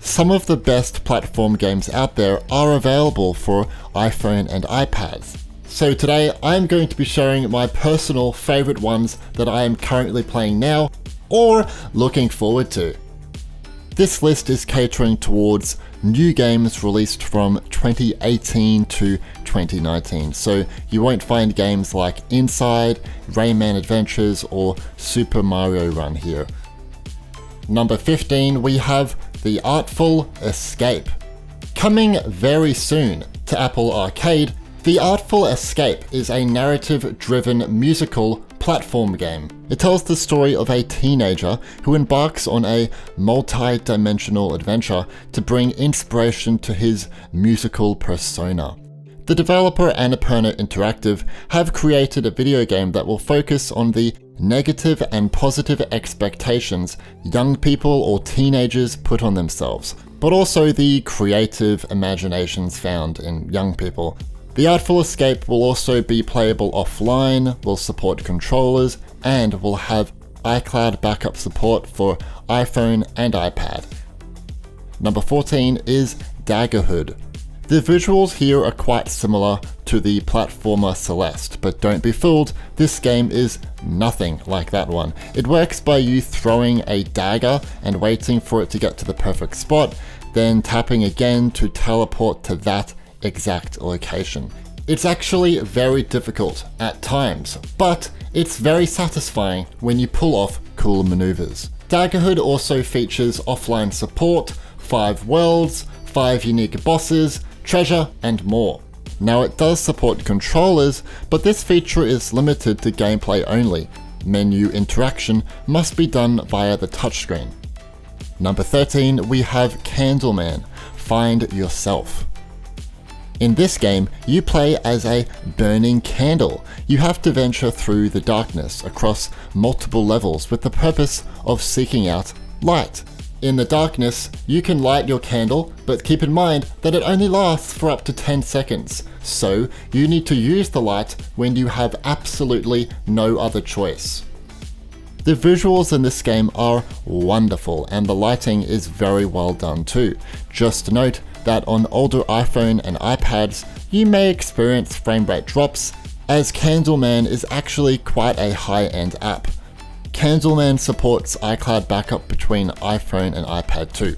Some of the best platform games out there are available for iPhone and iPads. So today I'm going to be sharing my personal favorite ones that I am currently playing now or looking forward to. This list is catering towards new games released from 2018 to 2019, so you won't find games like Inside, Rayman Adventures, or Super Mario Run here. Number 15, we have the Artful Escape. Coming very soon to Apple Arcade, the Artful Escape is a narrative-driven musical platform game. It tells the story of a teenager who embarks on a multi-dimensional adventure to bring inspiration to his musical persona. The developer Annapurna Interactive have created a video game that will focus on the negative and positive expectations young people or teenagers put on themselves, but also the creative imaginations found in young people. The Artful Escape will also be playable offline, will support controllers, and will have iCloud backup support for iPhone and iPad. Number 14 is Daggerhood. The visuals here are quite similar to the platformer Celeste, but don't be fooled, this game is nothing like that one. It works by you throwing a dagger and waiting for it to get to the perfect spot, then tapping again to teleport to that exact location. It's actually very difficult at times, but it's very satisfying when you pull off cool maneuvers. Daggerhood also features offline support, 5 worlds, 5 unique bosses, treasure, and more. Now it does support controllers, but this feature is limited to gameplay only. Menu interaction must be done via the touchscreen. Number 13, we have Candleman, Find Yourself. In this game, you play as a burning candle. You have to venture through the darkness across multiple levels with the purpose of seeking out light. In the darkness, you can light your candle, but keep in mind that it only lasts for up to 10 seconds, so you need to use the light when you have absolutely no other choice. The visuals in this game are wonderful, and the lighting is very well done too. Just note that on older iPhone and iPads, you may experience frame rate drops, as Candleman is actually quite a high-end app. Candleman supports iCloud backup between iPhone and iPad too.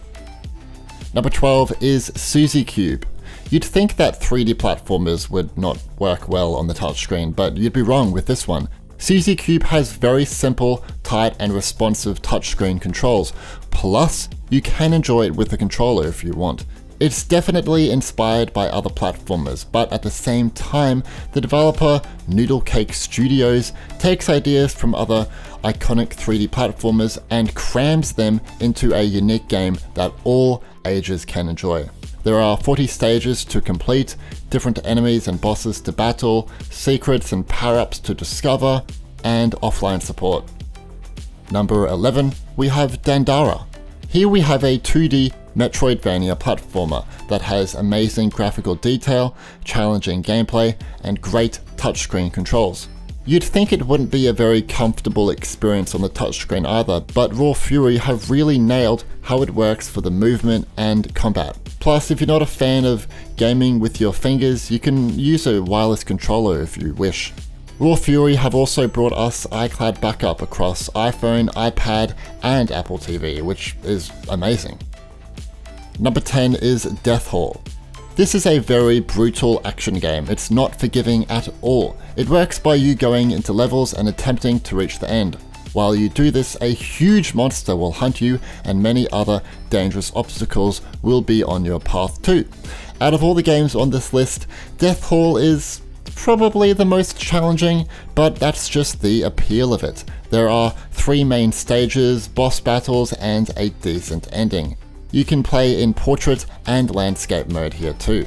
Number 12 is Suzy Cube. You'd think that 3D platformers would not work well on the touchscreen, but you'd be wrong with this one. Suzy Cube has very simple, tight, and responsive touchscreen controls, plus you can enjoy it with the controller if you want. It's definitely inspired by other platformers, but at the same time, the developer Noodle Cake Studios takes ideas from other iconic 3D platformers and crams them into a unique game that all ages can enjoy. There are 40 stages to complete, different enemies and bosses to battle, secrets and power-ups to discover, and offline support. Number 11, we have Dandara. Here we have a 2D Metroidvania platformer that has amazing graphical detail, challenging gameplay, and great touchscreen controls. You'd think it wouldn't be a very comfortable experience on the touchscreen either, but Raw Fury have really nailed how it works for the movement and combat. Plus, if you're not a fan of gaming with your fingers, you can use a wireless controller if you wish. Raw Fury have also brought us iCloud backup across iPhone, iPad, and Apple TV, which is amazing. Number 10 is Death Hall. This is a very brutal action game. It's not forgiving at all. It works by you going into levels and attempting to reach the end. While you do this, a huge monster will hunt you and many other dangerous obstacles will be on your path too. Out of all the games on this list, Death Hall is probably the most challenging, but that's just the appeal of it. There are 3 main stages, boss battles, and a decent ending. You can play in portrait and landscape mode here too.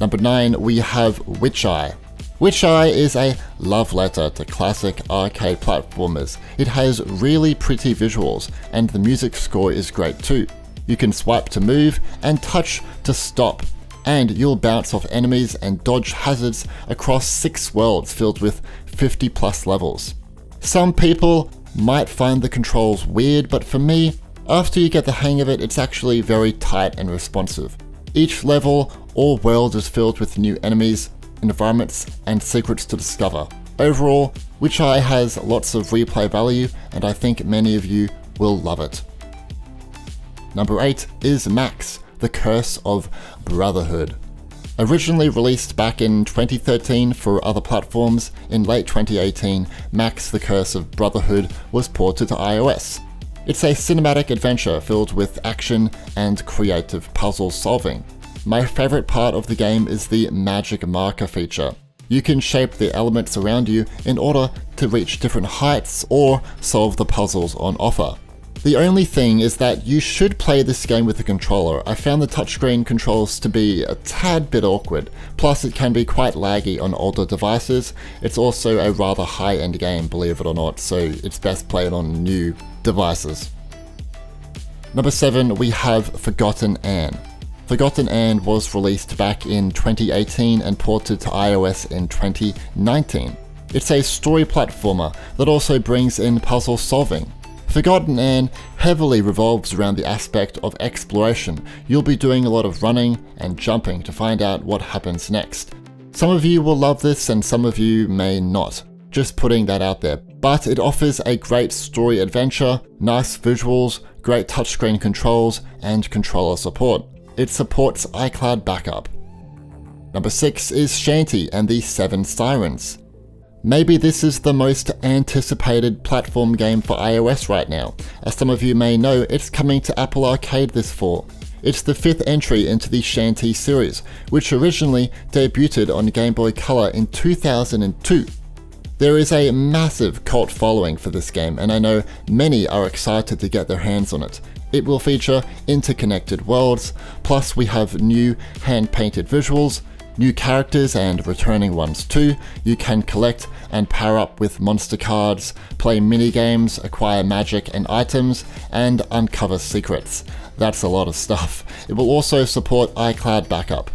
Number 9, we have Witcheye. Witcheye is a love letter to classic arcade platformers. It has really pretty visuals, and the music score is great too. You can swipe to move and touch to stop, and you'll bounce off enemies and dodge hazards across 6 worlds filled with 50+ levels. Some people might find the controls weird, but for me, After you get the hang of it, it's actually very tight and responsive. Each level or world is filled with new enemies, environments, and secrets to discover. Overall, Witcheye has lots of replay value, and I think many of you will love it. Number 8 is Max, the Curse of Brotherhood. Originally released back in 2013 for other platforms, in late 2018, Max, the Curse of Brotherhood was ported to iOS. It's a cinematic adventure filled with action and creative puzzle solving. My favorite part of the game is the magic marker feature. You can shape the elements around you in order to reach different heights or solve the puzzles on offer. The only thing is that you should play this game with a controller. I found the touchscreen controls to be a tad bit awkward, plus it can be quite laggy on older devices. It's also a rather high-end game, believe it or not, so it's best played on new devices. Number 7, we have Forgotten Anne. Forgotten Anne was released back in 2018 and ported to iOS in 2019. It's a story platformer that also brings in puzzle solving. Forgotten Anne heavily revolves around the aspect of exploration. You'll be doing a lot of running and jumping to find out what happens next. Some of you will love this and some of you may not. Just putting that out there. But it offers a great story adventure, nice visuals, great touchscreen controls, and controller support. It supports iCloud backup. Number 6 is Shantae and the 7 Sirens. Maybe this is the most anticipated platform game for iOS right now. As some of you may know, it's coming to Apple Arcade this fall. It's the 5th entry into the Shantae series, which originally debuted on Game Boy Color in 2002. There is a massive cult following for this game, and I know many are excited to get their hands on it. It will feature interconnected worlds, plus we have new hand-painted visuals, new characters and returning ones too. You can collect and power up with monster cards, play mini-games, acquire magic and items, and uncover secrets. That's a lot of stuff. It will also support iCloud backup.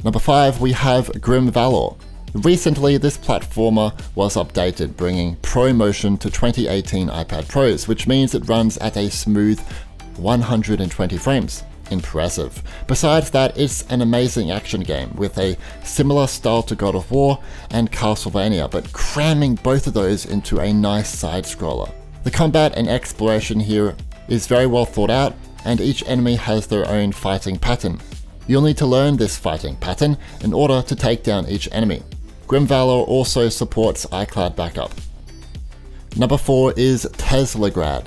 Number 5, we have Grimvalor. Recently, this platformer was updated, bringing Pro Motion to 2018 iPad Pros, which means it runs at a smooth 120 frames. Impressive. Besides that, it's an amazing action game with a similar style to God of War and Castlevania, but cramming both of those into a nice side-scroller. The combat and exploration here is very well thought out, and each enemy has their own fighting pattern. You'll need to learn this fighting pattern in order to take down each enemy. Grimvalor also supports iCloud backup. Number 4 is Teslagrad.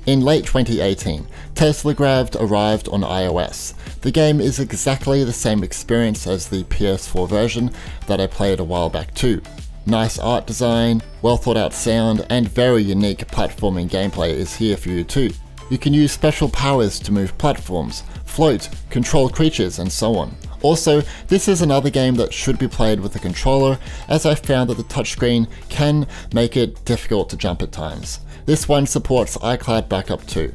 In late 2018, Teslagrad arrived on iOS. The game is exactly the same experience as the PS4 version that I played a while back too. Nice art design, well thought out sound, and very unique platforming gameplay is here for you too. You can use special powers to move platforms, float, control creatures, and so on. Also, this is another game that should be played with a controller, as I found that the touchscreen can make it difficult to jump at times. This one supports iCloud backup too.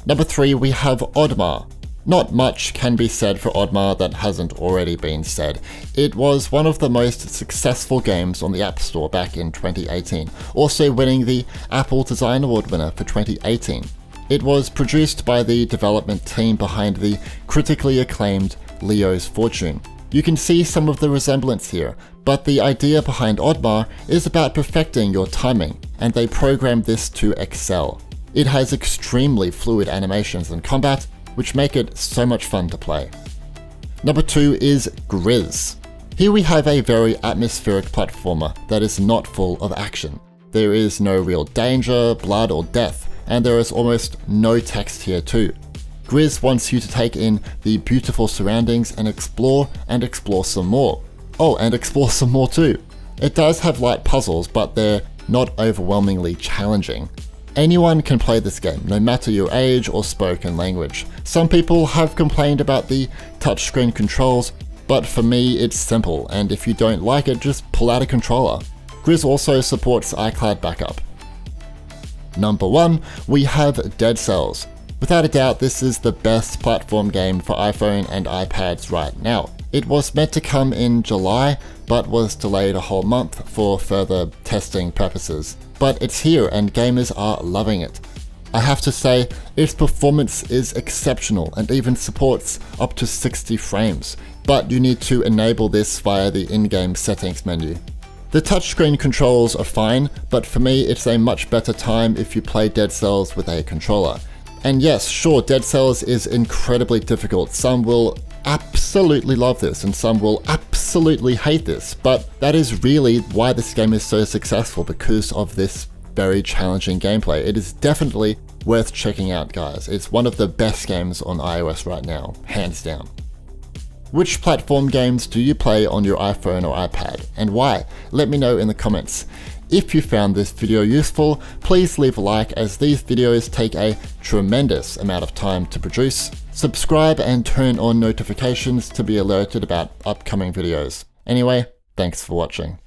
Number 3, we have Oddmar. Not much can be said for Oddmar that hasn't already been said. It was one of the most successful games on the App Store back in 2018, also winning the Apple Design Award winner for 2018. It was produced by the development team behind the critically acclaimed Leo's Fortune. You can see some of the resemblance here, but the idea behind Oddmar is about perfecting your timing, and they programmed this to excel. It has extremely fluid animations and combat, which make it so much fun to play. Number 2 is GRIS. Here we have a very atmospheric platformer that is not full of action. There is no real danger, blood, or death, and there is almost no text here too. GRIS wants you to take in the beautiful surroundings and explore some more. Oh, and explore some more too. It does have light puzzles, but they're not overwhelmingly challenging. Anyone can play this game, no matter your age or spoken language. Some people have complained about the touchscreen controls, but for me it's simple, and if you don't like it, just pull out a controller. GRIS also supports iCloud backup. Number 1, we have Dead Cells. Without a doubt, this is the best platform game for iPhone and iPads right now. It was meant to come in July, but was delayed a whole month for further testing purposes. But it's here and gamers are loving it. I have to say, its performance is exceptional and even supports up to 60 frames, but you need to enable this via the in-game settings menu. The touchscreen controls are fine, but for me it's a much better time if you play Dead Cells with a controller. And yes, sure, Dead Cells is incredibly difficult. Some will absolutely love this and some will absolutely hate this, but that is really why this game is so successful, because of this very challenging gameplay. It is definitely worth checking out, guys. It's one of the best games on iOS right now, hands down. Which platform games do you play on your iPhone or iPad, and why? Let me know in the comments. If you found this video useful, please leave a like, as these videos take a tremendous amount of time to produce. Subscribe and turn on notifications to be alerted about upcoming videos. Anyway, thanks for watching.